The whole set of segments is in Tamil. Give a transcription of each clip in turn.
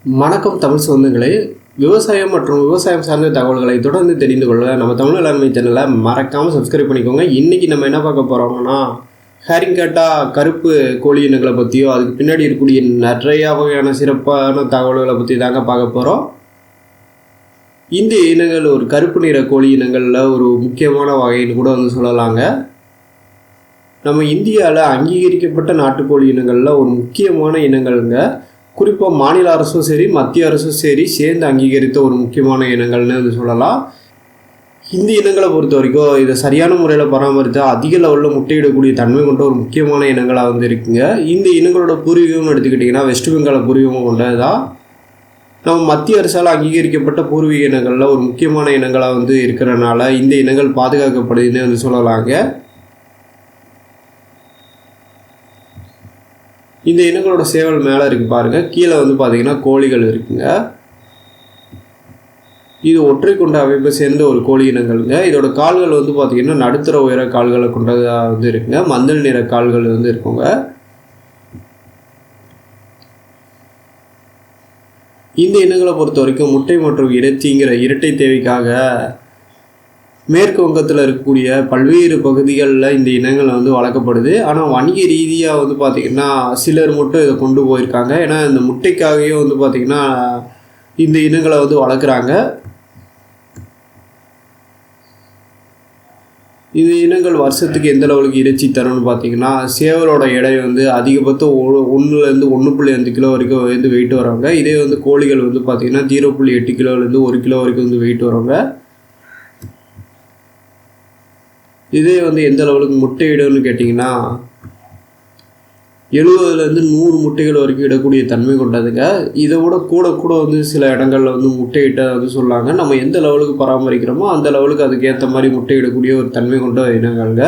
வணக்கம் தமிழ் சொந்தங்களே. விவசாயம் மற்றும் விவசாயம் சார்ந்த தகவல்களை தொடர்ந்து தெரிந்து கொள்ள நம்ம தமிழ் வேளாண்மை சேனலை மறக்காமல் சப்ஸ்கிரைப் பண்ணிக்கோங்க. இன்றைக்கி நம்ம என்ன பார்க்க போகிறோம்னா, ஹேரிங்கட்டா கருப்பு கோழி இனங்களை பற்றியோ அதுக்கு பின்னாடி இருக்கக்கூடிய நிறையா வகையான சிறப்பான தகவல்களை பற்றி தாங்க பார்க்க போகிறோம். இந்த இனங்கள் ஒரு கருப்பு நிற கோழி இனங்களில் ஒரு முக்கியமான வகைன்னு கூட சொல்லலாங்க. நம்ம இந்தியாவில் அங்கீகரிக்கப்பட்ட நாட்டுக்கோழி இனங்களில் ஒரு முக்கியமான இனங்கள்ங்க. குறிப்பாக மாநில அரசும் சரி மத்திய அரசும் சரி சேர்ந்து அங்கீகரித்த ஒரு முக்கியமான இனங்கள்னு சொல்லலாம். இந்த இனங்களை பொறுத்த வரைக்கும் இதை சரியான முறையில் பராமரித்தா அதிக லெவலில் முட்டையிடக்கூடிய தன்மை கொண்ட ஒரு முக்கியமான இனங்களாக இருக்குங்க. இந்த இனங்களோட பூர்வீகம்னு எடுத்துக்கிட்டிங்கன்னா வெஸ்ட் பெங்கால பூர்வீகம் கொண்டது தான். நம்ம மத்திய அரசால் அங்கீகரிக்கப்பட்ட பூர்வீக இனங்களில் ஒரு முக்கியமான இனங்களாக இருக்கிறனால இந்த இனங்கள் பாதுகாக்கப்படுதுன்னு சொல்லலாங்க. இந்த இனங்களோட சேவல் மேலே இருக்குது பாருங்கள். கீழே பார்த்தீங்கன்னா கோழிகள் இருக்குங்க. இது ஒற்றை கொண்ட அமைப்பை சேர்ந்த ஒரு கோழி இனங்கள்ங்க. இதோட கால்கள் பார்த்தீங்கன்னா நடுத்தர உயர கால்களை கொண்டதாக இருக்குங்க. மஞ்சள் நிற கால்கள் இருக்குங்க. இந்த இனங்களை பொறுத்த வரைக்கும் முட்டை மற்றும் இறைச்சிங்கிற இரட்டை தேவைக்காக மேற்கு வங்கத்தில் இருக்கக்கூடிய பல்வேறு பகுதிகளில் இந்த இனங்கள் வளர்க்கப்படுது. ஆனால் வணிக ரீதியாக பார்த்திங்கன்னா சிலர் மட்டும் இதை கொண்டு போயிருக்காங்க. ஏன்னா இந்த முட்டைக்காகவே பார்த்திங்கன்னா இந்த இனங்களை வளர்க்குறாங்க. இந்த இனங்கள் வருஷத்துக்கு எந்த லெவலுக்கு இறைச்சி தரும்னு பார்த்திங்கன்னா, சேவலோட எடை அதிகபட்சம் 1லேருந்து 1.5 கிலோ வரைக்கும் வெயிட் வராங்க. இதே கோழிகள் பார்த்திங்கன்னா 0.8 கிலோலேருந்து 1 கிலோ வரைக்கும் வெயிட் வராங்க. இதே எந்த லெவலுக்கு முட்டையிடும்னு கேட்டிங்கன்னா 70லேருந்து 100 முட்டைகள் வரைக்கும் இடக்கூடிய தன்மை கொண்டதுங்க. இதை விட கூட சில இடங்களில் முட்டையிட்ட சொல்லாங்க. நம்ம எந்த லெவலுக்கு பராமரிக்கிறோமோ அந்த லெவலுக்கு அதுக்கேற்ற மாதிரி முட்டையிடக்கூடிய ஒரு தன்மை கொண்ட இனங்கள்ங்க.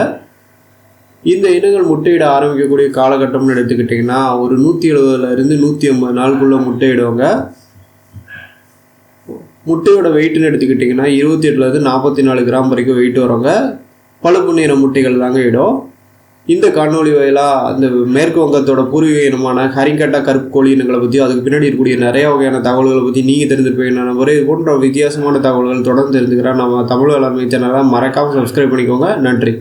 இந்த இனங்கள் முட்டையிட ஆரம்பிக்கக்கூடிய காலகட்டம்னு எடுத்துக்கிட்டிங்கன்னா ஒரு 170லேருந்து 180 நாளுக்குள்ளே முட்டையிடுவாங்க. முட்டையோட வெயிட்டுன்னு எடுத்துக்கிட்டிங்கன்னா 28லேருந்து 44 கிராம் வரைக்கும் வெயிட் வருவாங்க. பழுப்பு நிற முட்டைகள் தாங்க இடம். இந்த காணொலி வகையிலாக அந்த மேற்கு வங்கத்தோட பூர்வீக இனமான ஹரிங்கட்டா கருப்பு கோழி இனங்களை பற்றி அதுக்கு பின்னாடி இருக்கக்கூடிய நிறைய வகையான தகவல்களை பற்றி நீங்கள் தெரிஞ்சிருப்பீங்க. நம்பர் இது போன்ற வித்தியாசமான தகவல்கள் தொடர்ந்து தெரிஞ்சுக்கிறேன். நம்ம தமிழ் வேளாண்மை சேனலை மறக்காமல் சப்ஸ்கிரைப் பண்ணிக்கோங்க. நன்றி.